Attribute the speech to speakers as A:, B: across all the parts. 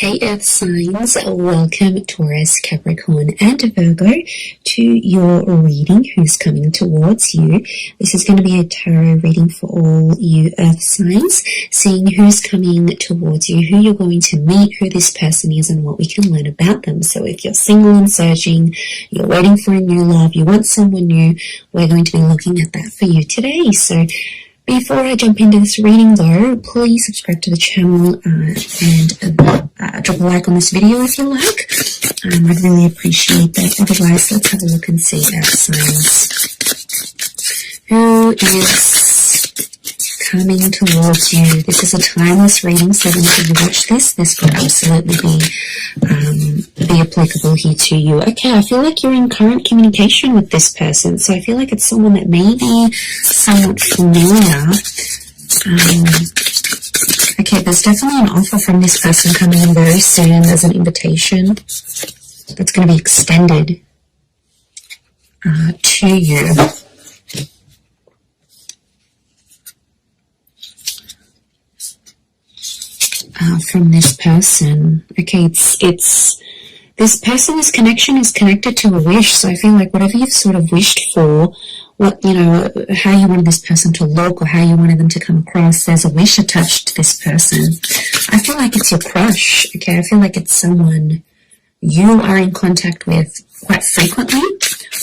A: Hey Earth signs, welcome Taurus, Capricorn and Virgo to your reading, who's coming towards you. This is going to be a tarot reading for all you Earth signs, seeing who's coming towards you, who you're going to meet, who this person is and what we can learn about them. So if you're single and searching, you're waiting for a new love, you want someone new, we're going to be looking at that for you today. So before I jump into this reading though, please subscribe to the channel and drop a like on this video if you like. I'd really appreciate that. Otherwise, let's have a look and see Earth signs. Who is coming towards you? This is a timeless reading, so whenever you watch this could absolutely be applicable here to you. Okay, I feel like you're in current communication with this person, so I feel like it's someone that may be somewhat familiar. Okay, there's definitely an offer from this person coming in very soon. There's an invitation that's going to be extended to you. From this person. Okay, it's this person, this connection is connected to a wish. So I feel like whatever you've sort of wished for, what, you know, how you wanted this person to look or how you wanted them to come across, there's a wish attached to this person. I feel like it's your crush. Okay, I feel like it's someone you are in contact with quite frequently,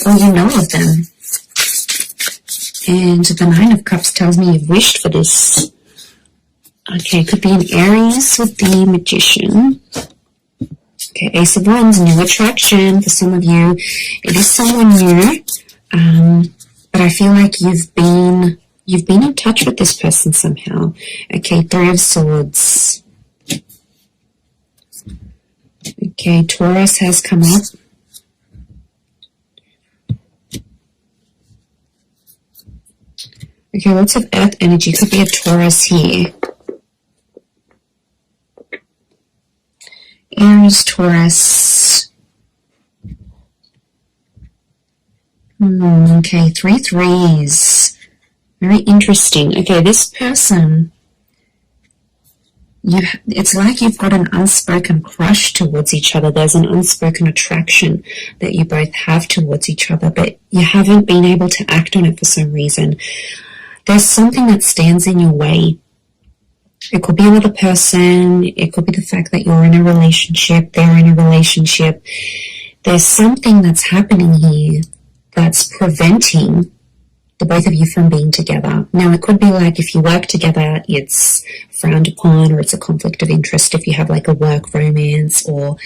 A: or you know of them. And the Nine of Cups tells me you've wished for this. Okay, it could be an Aries with the Magician. Okay, Ace of Wands, new attraction for some of you. It is someone new, but I feel like you've been in touch with this person somehow. Okay, Three of Swords. Okay, Taurus has come up. Okay, lots of Earth energy. Could be a Taurus here. Aries, Taurus. Okay, 3 threes. Very interesting. Okay, this person, it's like you've got an unspoken crush towards each other. There's an unspoken attraction that you both have towards each other, but you haven't been able to act on it for some reason. There's something that stands in your way. It could be another person, it could be the fact that you're in a relationship, they're in a relationship. There's something that's happening here that's preventing the both of you from being together. Now, it could be like if you work together, it's frowned upon, or it's a conflict of interest if you have like a work romance, or,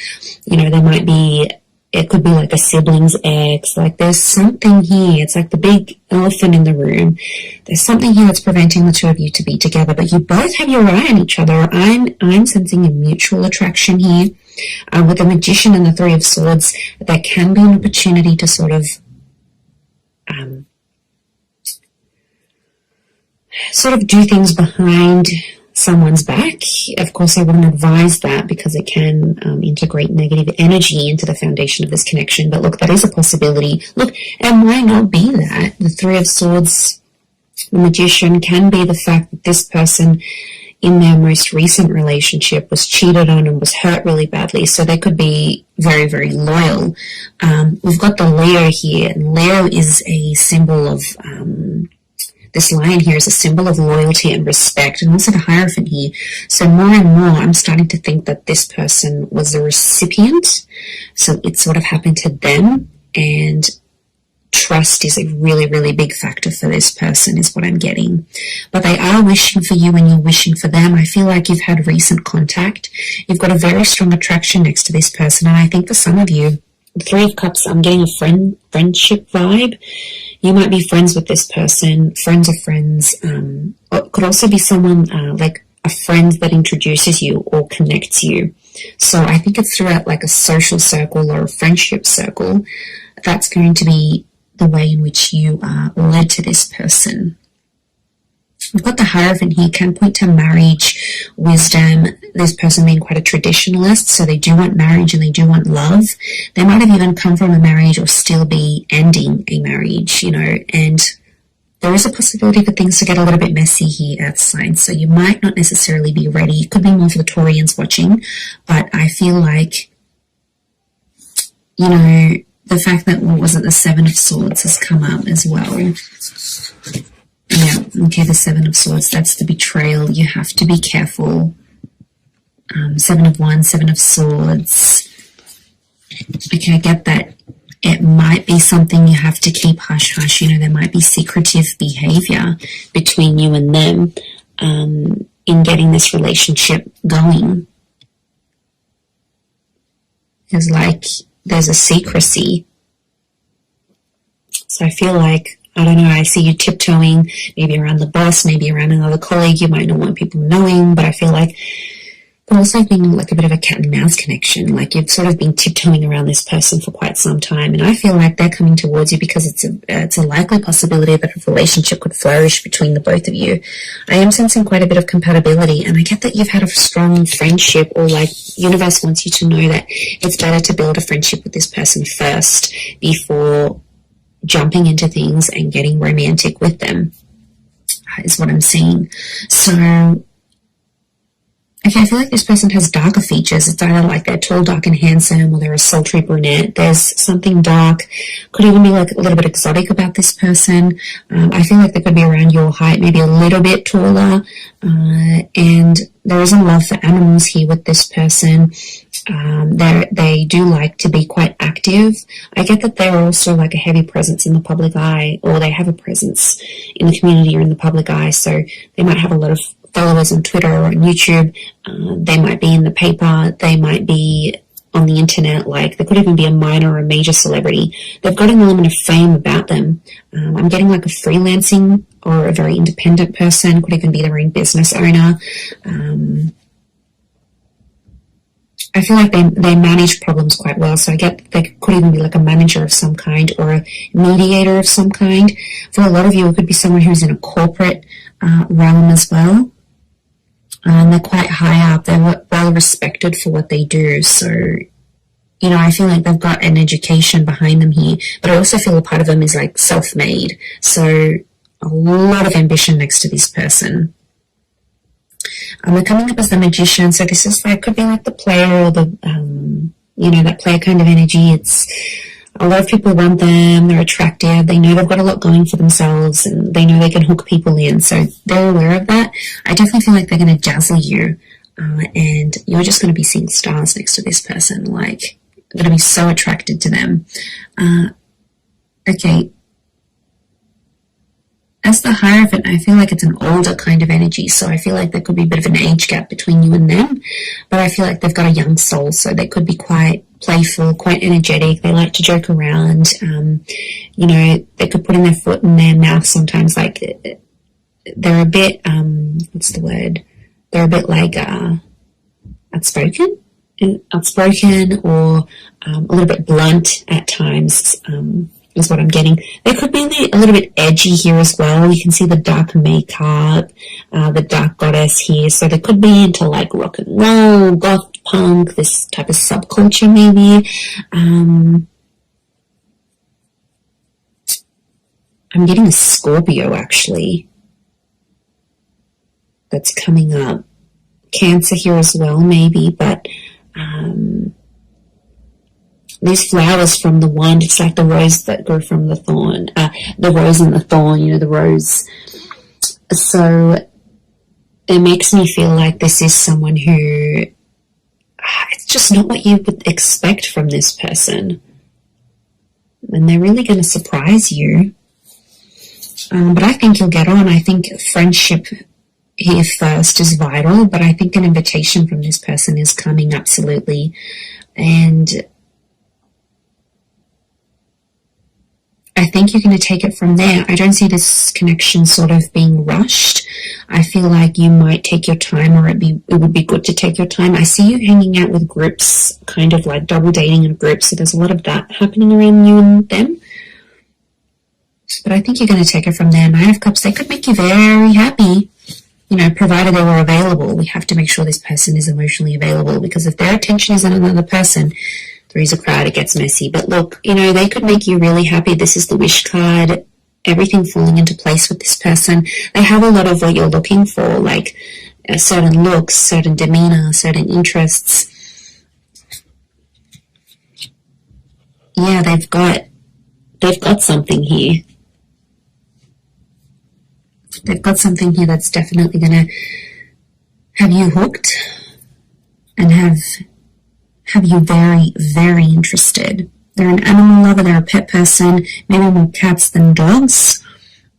A: you know, there might be, it could be like a sibling's ex. Like there's something here. It's like the big elephant in the room. There's something here that's preventing the two of you to be together, but you both have your eye on each other. I'm sensing a mutual attraction here. With the Magician and the Three of Swords, that can be an opportunity to sort of do things behind someone's back. Of course, I wouldn't advise that because it can integrate negative energy into the foundation of this connection. But look, that is a possibility. Look, and why not be that? The Three of Swords, the Magician, can be the fact that this person in their most recent relationship was cheated on and was hurt really badly. So they could be very, very loyal. We've got the Leo here, and Leo is a symbol of this lion here is a symbol of loyalty and respect, and also the Hierophant here. So more and more, I'm starting to think that this person was the recipient. So it sort of happened to them, and trust is a really, really big factor for this person is what I'm getting. But they are wishing for you and you're wishing for them. I feel like you've had recent contact. You've got a very strong attraction next to this person, and I think for some of you, the Three of Cups, I'm getting a friendship vibe. You might be friends with this person, friends of friends. It could also be someone like a friend that introduces you or connects you. So I think it's throughout like a social circle or a friendship circle. That's going to be the way in which you are led to this person. We've got the Hierophant here, can point to marriage, wisdom, this person being quite a traditionalist, so they do want marriage and they do want love. They might have even come from a marriage or still be ending a marriage, you know, and there is a possibility for things to get a little bit messy here at signs. So you might not necessarily be ready. It could be more for the Taurians watching, but I feel like, you know, the fact that, what was it, the Seven of Swords has come up as well. Yeah, okay, the Seven of Swords, that's the betrayal. You have to be careful. Seven of Wands, Seven of Swords. Okay, I get that. It might be something you have to keep hush-hush. You know, there might be secretive behavior between you and them in getting this relationship going. It's like there's a secrecy. So I feel like, I don't know, I see you tiptoeing, maybe around the boss, maybe around another colleague. You might not want people knowing, but I feel like there's also been like a bit of a cat and mouse connection. Like you've sort of been tiptoeing around this person for quite some time, and I feel like they're coming towards you because it's a likely possibility that a relationship could flourish between the both of you. I am sensing quite a bit of compatibility, and I get that you've had a strong friendship, or like universe wants you to know that it's better to build a friendship with this person first before jumping into things and getting romantic with them, is what I'm seeing. So okay, I feel like this person has darker features. It's either like they're tall, dark, and handsome, or they're a sultry brunette. There's something dark. Could even be like a little bit exotic about this person. I feel like they could be around your height, maybe a little bit taller. And there is a love for animals here with this person. They do like to be quite active. I get that they're also like a heavy presence in the public eye, or they have a presence in the community or in the public eye. So they might have a lot of followers on Twitter or on YouTube. They might be in the paper. They might be on the internet. Like, there could even be a minor or a major celebrity. They've got an element of fame about them. I'm getting like a freelancing or a very independent person. Could even be their own business owner. I feel like they manage problems quite well. So I get they could even be like a manager of some kind, or a mediator of some kind. For a lot of you, it could be someone who's in a corporate realm as well. They're quite high up. They're well respected for what they do. So, you know, I feel like they've got an education behind them here. But I also feel a part of them is like self-made. So a lot of ambition next to this person. They're coming up as the Magician. So this is like, could be like the player, or the, you know, that player kind of energy. It's, a lot of people want them, they're attractive, they know they've got a lot going for themselves, and they know they can hook people in, so they're aware of that. I definitely feel like they're going to dazzle you, and you're just going to be seeing stars next to this person, like, you're going to be so attracted to them. Okay. As the Hierophant, I feel like it's an older kind of energy, so I feel like there could be a bit of an age gap between you and them, but I feel like they've got a young soul, so they could be quite playful, quite energetic. They like to joke around. You know, they could put in their foot in their mouth sometimes. Like, they're a bit, what's the word? They're a bit like outspoken, or a little bit blunt at times, is what I'm getting. They could be a little bit edgy here as well. You can see the dark makeup, the dark goddess here. So they could be into like rock and roll, goth punk, this type of subculture maybe. I'm getting a Scorpio actually that's coming up. Cancer here as well maybe, but these flowers from the wand, it's like the rose that grew from the thorn, the rose and the thorn, you know, the rose. So it makes me feel like this is someone who, it's just not what you would expect from this person. And they're really going to surprise you. But I think you'll get on. I think friendship here first is vital, but I think an invitation from this person is coming, absolutely. And I think you're going to take it from there. I don't see this connection sort of being rushed. I feel like you might take your time, or it would be good to take your time. I see you hanging out with groups, kind of like double dating in groups, so there's a lot of that happening around you and them. But I think you're going to take it from there. Nine of Cups, they could make you very happy, you know, provided they were available. We have to make sure this person is emotionally available, because if their attention is on another person, Three's a crowd, it gets messy. But look, you know, they could make you really happy. This is the Wish card. everything falling into place with this person. They have a lot of what you're looking for, like certain looks, certain demeanor, certain interests. Yeah, they've got something here. They've got something here that's definitely going to have you hooked and have you very, very interested. They're an animal lover, they're a pet person, maybe more cats than dogs.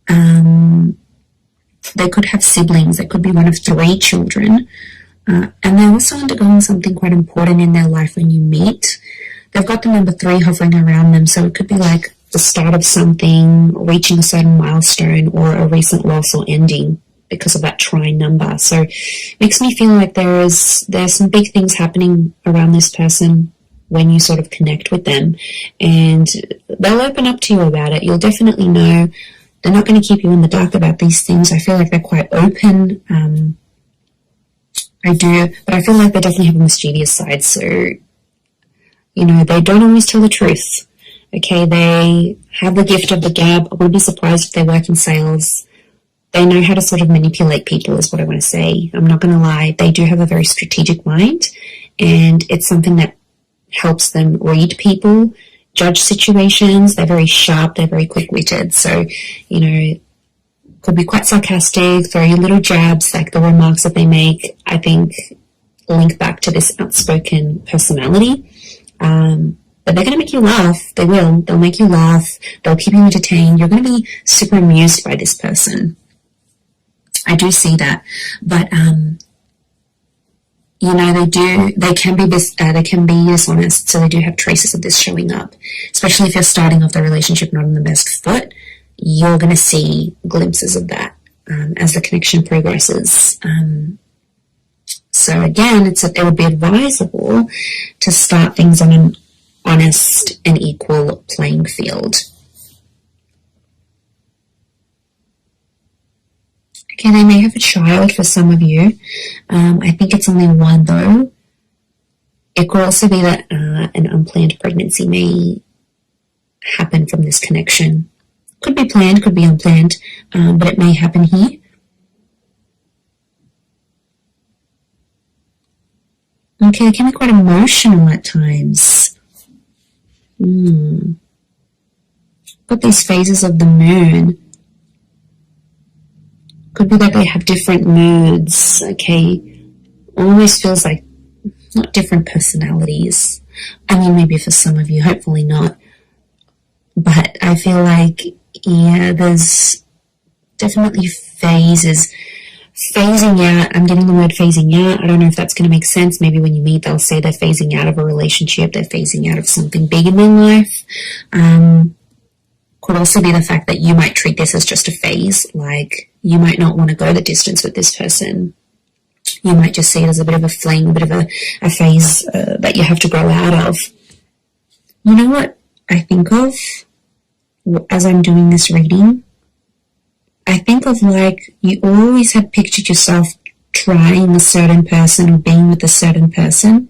A: They could have siblings, they could be one of 3 children. And they're also undergoing something quite important in their life when you meet. They've got the number 3 hovering around them, so it could be like the start of something, reaching a certain milestone, or a recent loss or ending because of that trine number. So it makes me feel like there's some big things happening around this person when you sort of connect with them, and they'll open up to you about it. You'll definitely know. They're not going to keep you in the dark about these things. I feel like they're quite open. I do, but I feel like they definitely have a mischievous side. So, you know, they don't always tell the truth. Okay, they have the gift of the gab. I wouldn't be surprised if they work in sales. They know how to sort of manipulate people, is what I want to say. I'm not going to lie. They do have a very strategic mind, and it's something that helps them read people, judge situations. They're very sharp. They're very quick-witted. So, you know, could be quite sarcastic, throw you little jabs, like the remarks that they make, I think, link back to this outspoken personality. But they're going to make you laugh. They will. They'll make you laugh. They'll keep you entertained. You're going to be super amused by this person. I do see that. But, you know, they can be dishonest, so they do have traces of this showing up. Especially if you're starting off the relationship not on the best foot, you're going to see glimpses of that as the connection progresses. So again, it would be advisable to start things on an honest and equal playing field. Okay, they may have a child for some of you. I think it's only 1 though. It could also be that an unplanned pregnancy may happen from this connection. Could be planned, could be unplanned, but it may happen here. Okay, it can be quite emotional at times. Got these phases of the moon. Could be that they have different moods, okay? Almost feels like not different personalities. I mean, maybe for some of you, hopefully not. But I feel like, yeah, there's definitely phases. Phasing out, I'm getting the word phasing out. I don't know if that's going to make sense. Maybe when you meet, they'll say they're phasing out of a relationship. They're phasing out of something big in their life. Could also be the fact that you might treat this as just a phase. Like, you might not want to go the distance with this person. You might just see it as a bit of a fling, a bit of a phase that you have to grow out of. You know what I think of as I'm doing this reading? I think of like you always had pictured yourself trying a certain person or being with a certain person,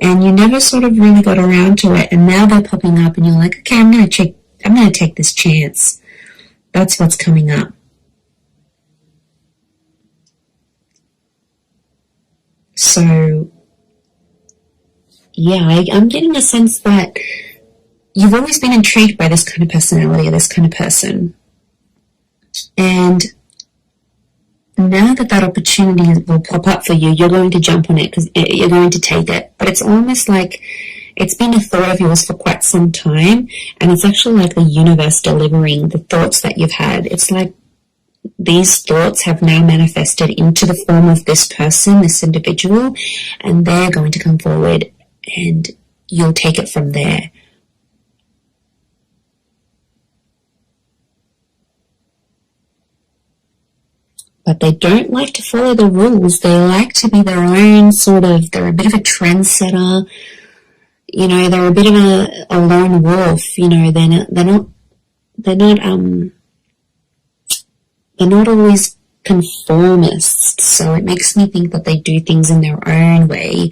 A: and you never sort of really got around to it, and now they're popping up and you're like, okay, I'm going to take this chance. That's what's coming up. So, yeah, I'm getting a sense that you've always been intrigued by this kind of personality or this kind of person. And now that opportunity will pop up for you, you're going to jump on it because you're going to take it. But it's almost like it's been a thought of yours for quite some time, and it's actually like the universe delivering the thoughts that you've had. It's like these thoughts have now manifested into the form of this person, this individual, and they're going to come forward and you'll take it from there. But they don't like to follow the rules. They like to be their own they're a bit of a trendsetter. You know, they're a bit of a lone wolf. You know, they're not always conformists. So it makes me think that they do things in their own way.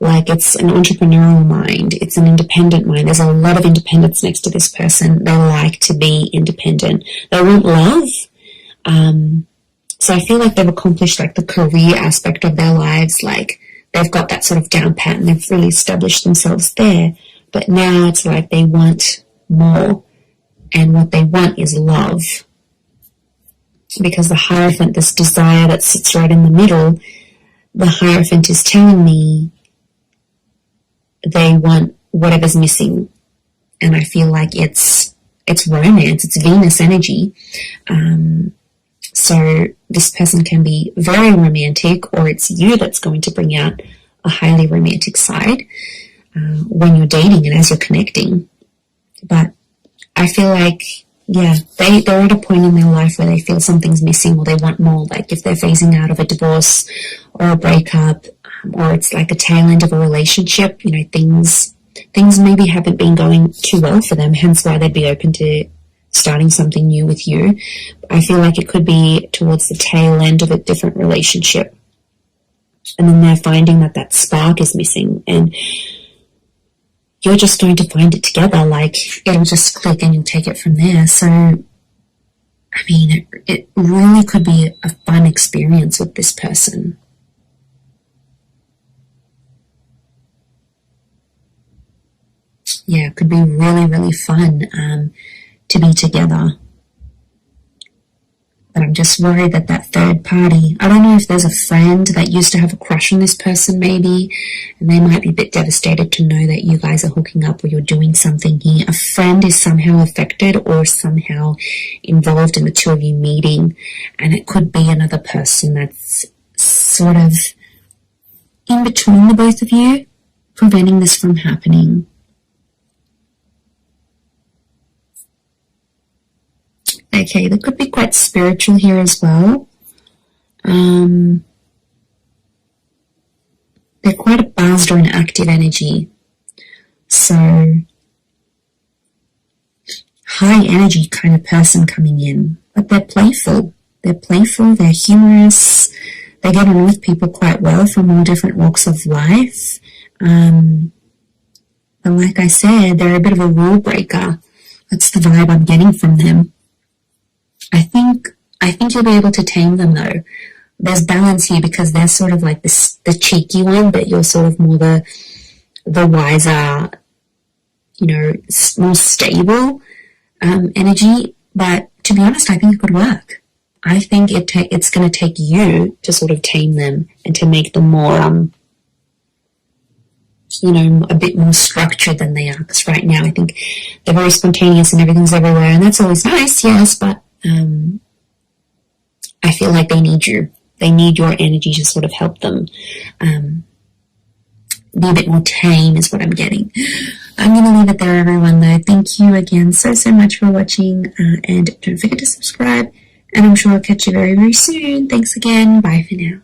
A: Like it's an entrepreneurial mind. It's an independent mind. There's a lot of independence next to this person. They like to be independent. They want love. So I feel like they've accomplished like the career aspect of their lives. Like they've got that sort of down pat and they've really established themselves there. But now it's like they want more. And what they want is love. Because the Hierophant, this desire that sits right in the middle, the Hierophant is telling me they want whatever's missing. And I feel like it's romance, it's Venus energy. So this person can be very romantic, or it's you that's going to bring out a highly romantic side when you're dating and as you're connecting. But I feel like, yeah, they're at a point in their life where they feel something's missing or they want more. Like if they're phasing out of a divorce or a breakup, or it's like a tail end of a relationship, you know, things maybe haven't been going too well for them, hence why they'd be open to starting something new with you. I feel like it could be towards the tail end of a different relationship. And then they're finding that that spark is missing, and you're just going to find it together. Like it'll just click and you'll take it from there. So, I mean, it really could be a fun experience with this person. Yeah, it could be really, really fun to be together. But I'm just worried that that third party, I don't know if there's a friend that used to have a crush on this person maybe, and they might be a bit devastated to know that you guys are hooking up or you're doing something here. A friend is somehow affected or somehow involved in the two of you meeting, and it could be another person that's sort of in between the both of you, preventing this from happening. Okay, they could be quite spiritual here as well. They're quite a buzzed or an active energy. So, high energy kind of person coming in. But they're playful. They're playful, they're humorous. They get on with people quite well from all different walks of life. But like I said, they're a bit of a rule breaker. That's the vibe I'm getting from them. I think you'll be able to tame them though. There's balance here because they're sort of like the cheeky one, but you're sort of more the wiser, you know, more stable energy. But to be honest, I think it could work. I think it's going to take you to sort of tame them and to make them more, you know, a bit more structured than they are. Because right now I think they're very spontaneous and everything's everywhere, and that's always nice, yes, but I feel like they need you. They need your energy to sort of help them be a bit more tame is what I'm getting. I'm going to leave it there, everyone, though. Thank you again so much for watching, and don't forget to subscribe, and I'm sure I'll catch you very, very soon. Thanks again. Bye for now.